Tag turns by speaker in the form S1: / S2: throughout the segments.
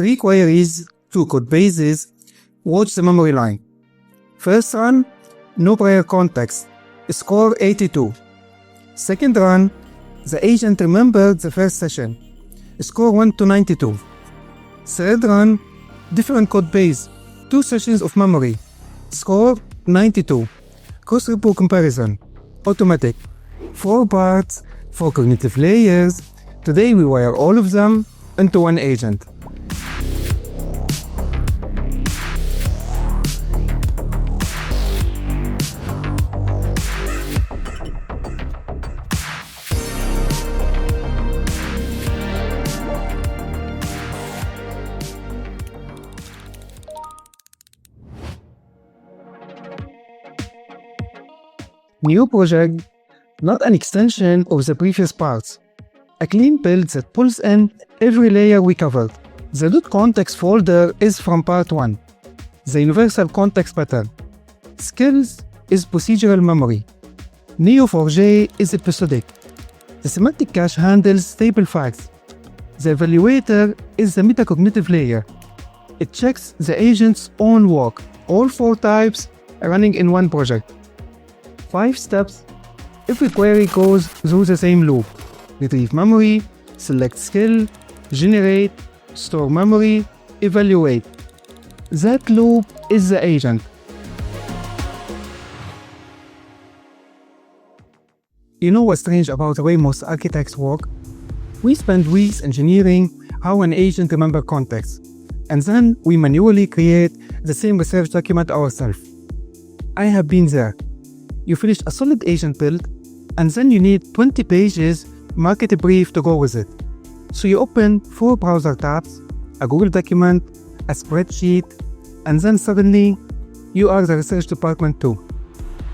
S1: 3 queries, 2 codebases, watch the memory line. First run, no prior context, score 82. Second run, the agent remembered the first session, score 1 to 92. Third run, different codebase, 2 sessions of memory, score 92. Cross-repo comparison, automatic, 4 parts, 4 cognitive layers. Today we wire all of them into one agent. New project, not an extension of the previous parts. A clean build that pulls in every layer we covered. The .context folder is from part 1. The universal context pattern. Skills is procedural memory. Neo4j is episodic. The semantic cache handles stable facts. The evaluator is the metacognitive layer. It checks the agent's own work, all 4 types running in one project. 5 steps. Every query goes through the same loop. Retrieve memory, select skill, generate, store memory, evaluate. That loop is the agent. You know what's strange about the way most architects work? We spend weeks engineering how an agent remembers context, and then we manually create the same research document ourselves. I have been there. You finish a solid agent build, and then you need 20 pages market brief to go with it. So you open 4 browser tabs, a Google document, a spreadsheet, and then suddenly you are the research department too.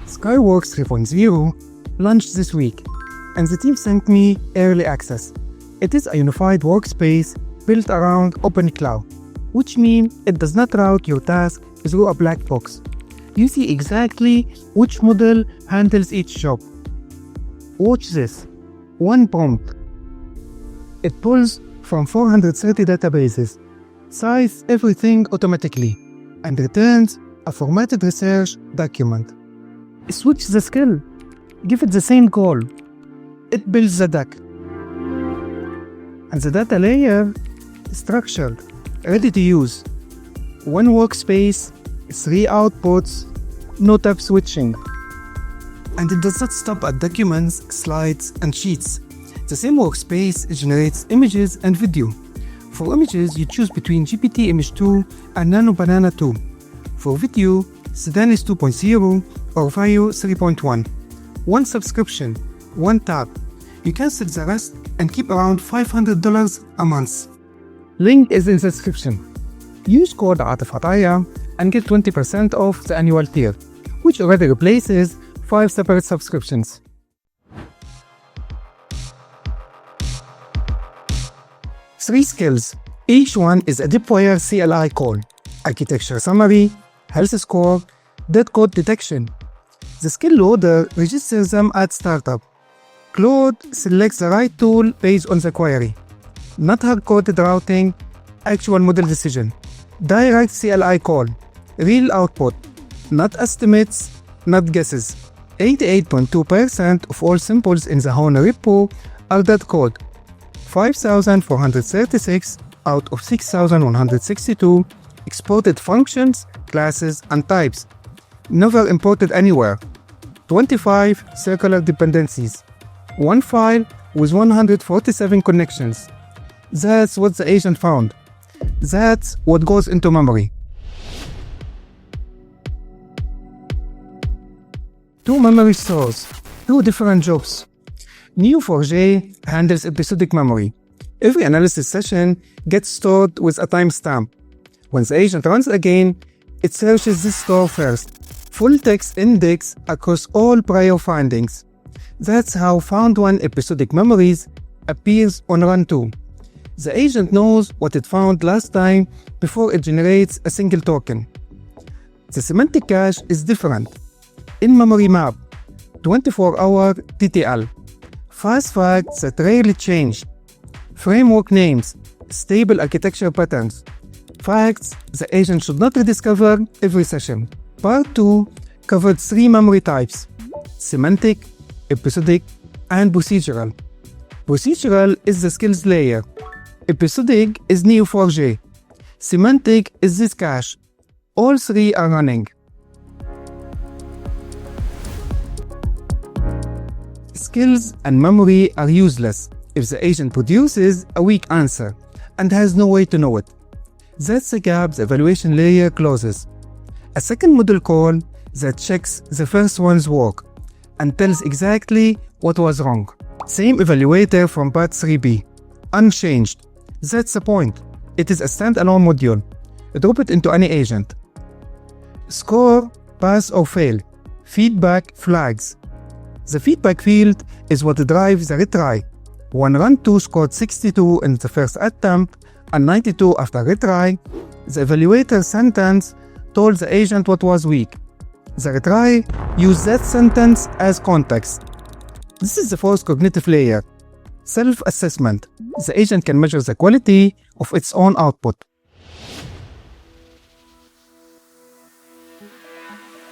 S1: Skywork 3.0 launched this week, and the team sent me early access. It is a unified workspace built around OpenCloud, which means it does not route your task through a black box. You see exactly which model handles each job. Watch this. One prompt. It pulls from 430 databases, sizes everything automatically, and returns a formatted research document. Switch the skill. Give it the same call. It builds the DAC. And the data layer is structured, ready to use. One workspace, 3 outputs, no tab switching. And it does not stop at documents, slides, and sheets. The same workspace generates images and video. For images, you choose between GPT Image 2 and Nano Banana 2. For video, Sedanis 2.0 or Vaio 3.1. One subscription, one tab. You can set the rest and keep around $500 a month. Link is in the description. Use code Ataya and get 20% off the annual tier, which already replaces 5 separate subscriptions. Three skills. Each one is a Depwire CLI call: architecture summary, health score, dead code detection. The skill loader registers them at startup. Claude selects the right tool based on the query. Not hard-coded routing, actual model decision. Direct CLI call, real output, not estimates, not guesses. 88.2% of all samples in the hono repo are dead code. 5,436 out of 6,162 exported functions, classes, and types. Never imported anywhere. 25 circular dependencies. One file with 147 connections. That's what the agent found. That's what goes into memory. 2 memory stores, 2 different jobs. Neo4j handles episodic memory. Every analysis session gets stored with a timestamp. When the agent runs again, it searches this store first. Full text index across all prior findings. That's how found one episodic memories appears on run 2. The agent knows what it found last time before it generates a single token. The semantic cache is different. In-memory map, 24-hour TTL. Fast facts that rarely change. Framework names, stable architecture patterns. Facts the agent should not rediscover every session. Part 2 covered 3 memory types: semantic, episodic, and procedural. Procedural is the skills layer. Episodic is Neo4j. Semantic is this cache. All 3 are running. Skills and memory are useless if the agent produces a weak answer and has no way to know it. That's the gap the evaluation layer closes. A second model call that checks the first one's work and tells exactly what was wrong. Same evaluator from part 3b. Unchanged. That's the point. It is a standalone module. Drop it into any agent. Score, pass or fail. Feedback flags. The feedback field is what drives the retry. When run 2 scored 62 in the first attempt and 92 after retry, the evaluator sentence told the agent what was weak. The retry used that sentence as context. This is the fourth cognitive layer. Self-assessment. The agent can measure the quality of its own output.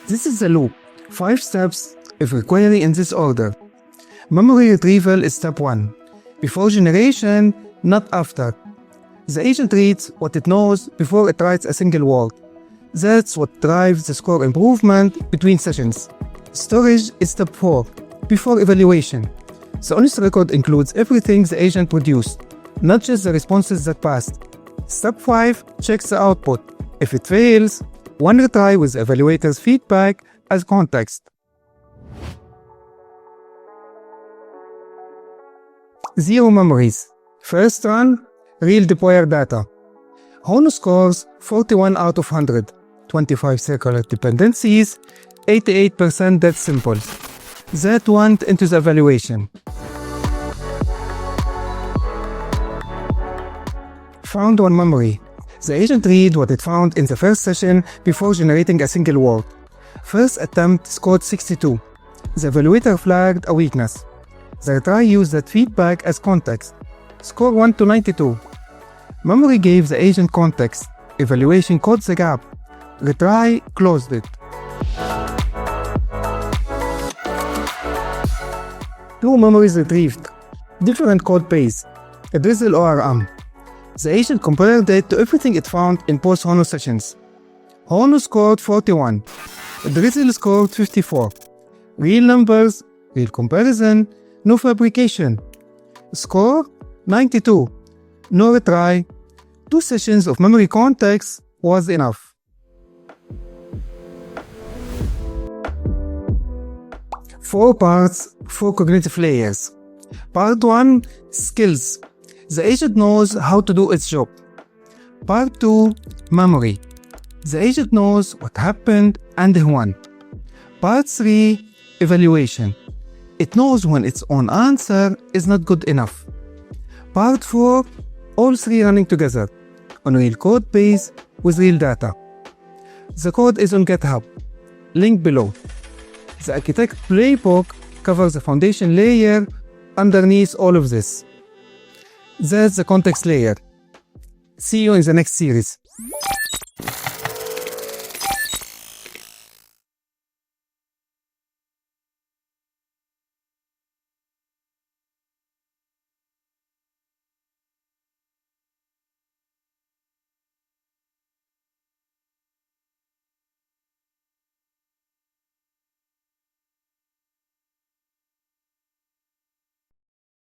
S1: This is the loop. 5 steps every query in this order. Memory retrieval is step 1. Before generation, not after. The agent reads what it knows before it writes a single word. That's what drives the score improvement between sessions. Storage is step 4. Before evaluation. The honest record includes everything the agent produced, not just the responses that passed. Step 5 checks the output. If it fails, one retry with the evaluator's feedback as context. Zero memories. First run, real Depwire data. Hono scores 41 out of 100, 25 circular dependencies, 88% dead simples. That went into the evaluation. Found one memory. The agent read what it found in the first session before generating a single word. First attempt scored 62. The evaluator flagged a weakness. The retry used that feedback as context. Score 1 to 92. Memory gave the agent context. Evaluation caught the gap. Retry closed it. Two memories retrieved. Different code base. A drizzle-orm. The agent compared it to everything it found in post-Hono sessions. Hono scored 41. Drizzle scored 54. Real numbers, real comparison, no fabrication. Score 92. No retry. 2 sessions of memory context was enough. Four parts, 4 cognitive layers. Part 1, skills. The agent knows how to do its job. Part 2, memory. The agent knows what happened and when. Part 3, evaluation. It knows when its own answer is not good enough. Part 4, all 3 running together on real code base with real data. The code is on GitHub. Link below. The architect playbook covers the foundation layer underneath all of this. That's the context layer. See you in the next series.